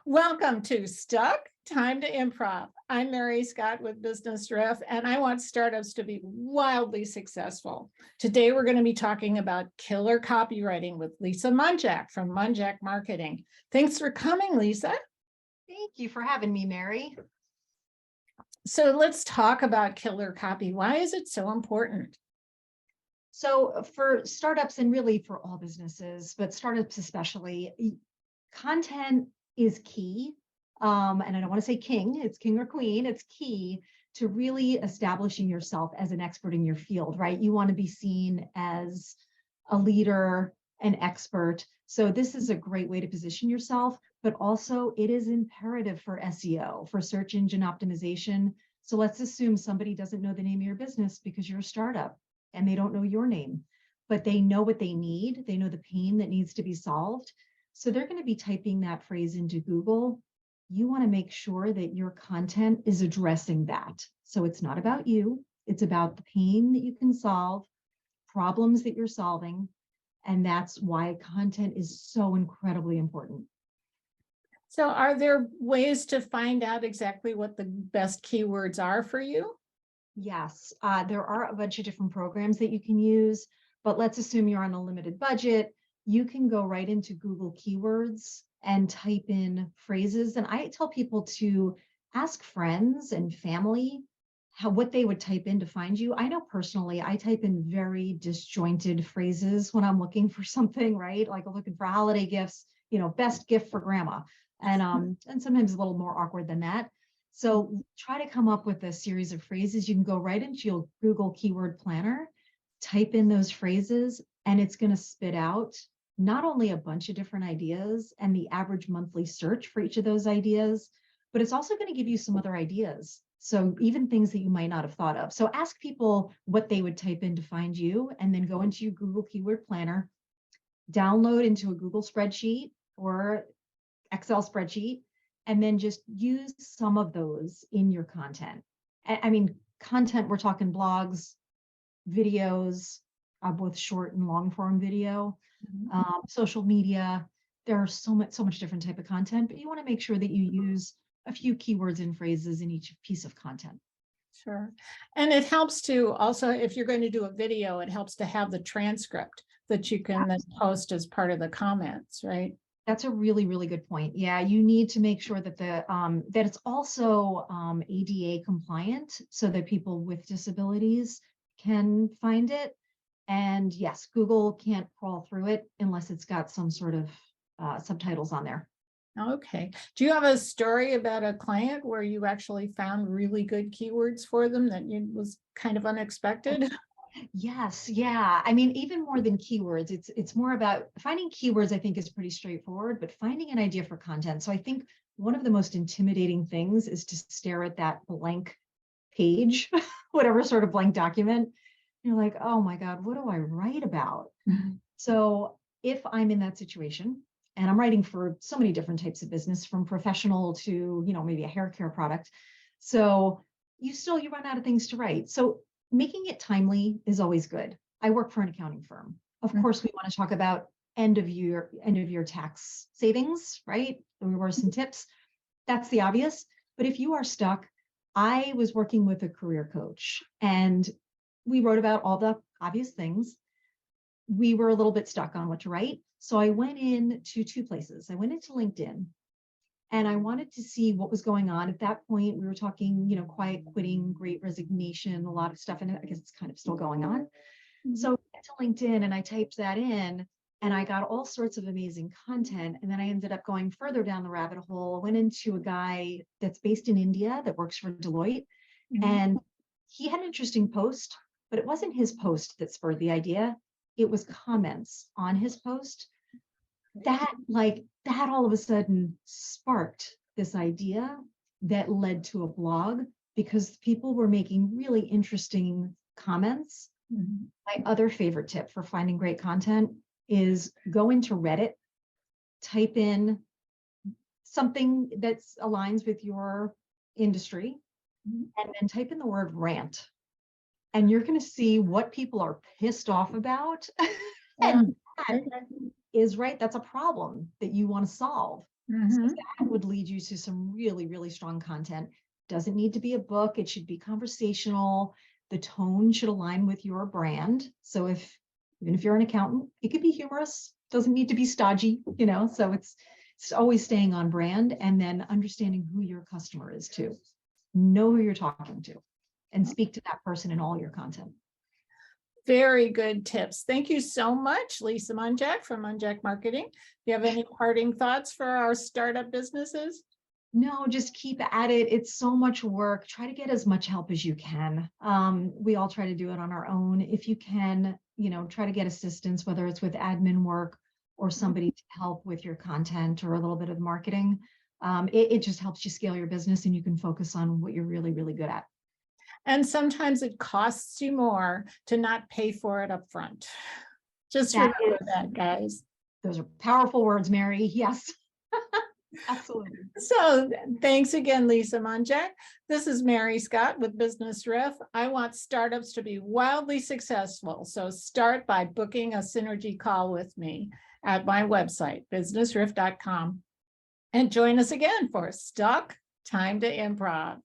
Welcome to Stuck, Time to Improv. I'm Mary Scott with Business Riff, and I want startups to be wildly successful. Today, we're going to be talking about killer copywriting with Lisa Munjack from Munjack Marketing. Thanks for coming, Lisa. Thank you for having me, Mary. So let's talk about killer copy. Why is it so important? So for startups and really for all businesses, but startups especially, content is key. And I don't want to say king, it's king or queen. It's key to really establishing yourself as an expert in your field, right? You want to be seen as a leader, an expert. So this is a great way to position yourself, but also it is imperative for SEO, for search engine optimization. So let's assume somebody doesn't know the name of your business because you're a startup and they don't know your name, but they know what they need. They know the pain that needs to be solved. So they're going to be typing that phrase into Google. You want to make sure that your content is addressing that. So it's not about you. It's about the pain that you can solve, problems that you're solving. And that's why content is so incredibly important. So are there ways to find out exactly what the best keywords are for you? Yes, there are a bunch of different programs that you can use, but let's assume you're on a limited budget. You can go right into Google Keywords and type in phrases. And I tell people to ask friends and family what they would type in to find you. I know personally, I type in very disjointed phrases when I'm looking for something, right? Like I'm looking for holiday gifts, best gift for grandma. And sometimes a little more awkward than that. So try to come up with a series of phrases. You can go right into your Google Keyword Planner, type in those phrases, and it's going to spit out not only a bunch of different ideas and the average monthly search for each of those ideas, but it's also going to give you some other ideas. So even things that you might not have thought of. So ask people what they would type in to find you, and then go into your Google Keyword Planner, download into a Google spreadsheet or Excel spreadsheet, and then just use some of those in your content. I mean, content, we're talking blogs, videos, both short and long form video, social media. There are so much different type of content, but you want to make sure that you use a few keywords and phrases in each piece of content. Sure. And it helps to also, if you're going to do a video, it helps to have the transcript that you can then post as part of the comments, right? That's a really, really good point. Yeah, you need to make sure that that it's also ADA compliant so that people with disabilities can find it. And yes, Google can't crawl through it unless it's got some sort of subtitles on there. Okay. Do you have a story about a client where you actually found really good keywords for them that was kind of unexpected? Yes, yeah. I mean, even more than keywords, it's more about finding keywords. I think is pretty straightforward, but finding an idea for content. So I think one of the most intimidating things is to stare at that blank page, whatever sort of blank document. You're like, oh my God, what do I write about? So if I'm in that situation and I'm writing for so many different types of business, from professional to, maybe a hair care product. So you run out of things to write. So making it timely is always good. I work for an accounting firm. Of course, we want to talk about end of year tax savings, right? We were some tips. That's the obvious. But if you are stuck, I was working with a career coach and we wrote about all the obvious things. We were a little bit stuck on what to write. So I went into two places. I went into LinkedIn and I wanted to see what was going on. At that point, we were talking, quiet quitting, great resignation, a lot of stuff. And I guess it's kind of still going on. So I went to LinkedIn and I typed that in and I got all sorts of amazing content. And then I ended up going further down the rabbit hole. I went into a guy that's based in India that works for Deloitte. And he had an interesting post, but it wasn't his post that spurred the idea. It was comments on his post that all of a sudden sparked this idea that led to a blog because people were making really interesting comments. My other favorite tip for finding great content is go into Reddit, type in something that aligns with your industry, and then type in the word rant. And you're going to see what people are pissed off about. And that is right. That's a problem that you want to solve. So Mhm. that would lead you to some really, really strong content. Doesn't need to be a book. It should be conversational. The tone should align with your brand. So even if you're an accountant, it could be humorous. Doesn't need to be stodgy, so it's always staying on brand and then understanding who your customer is too. Know who you're talking to and speak to that person in all your content. Very good tips. Thank you so much, Lisa Munjack from Munjack Marketing. Do you have any parting thoughts for our startup businesses? No, just keep at it. It's so much work. Try to get as much help as you can. We all try to do it on our own. If you can, try to get assistance, whether it's with admin work or somebody to help with your content or a little bit of marketing. It just helps you scale your business and you can focus on what you're really, really good at. And sometimes it costs you more to not pay for it up front. Just That remember that, guys. Those are powerful words, Mary. Yes. Absolutely. So thanks again, Lisa Munjack. This is Mary Scott with Business Riff. I want startups to be wildly successful. So start by booking a synergy call with me at my website, businessriff.com. And join us again for Stuck, Time to Improv.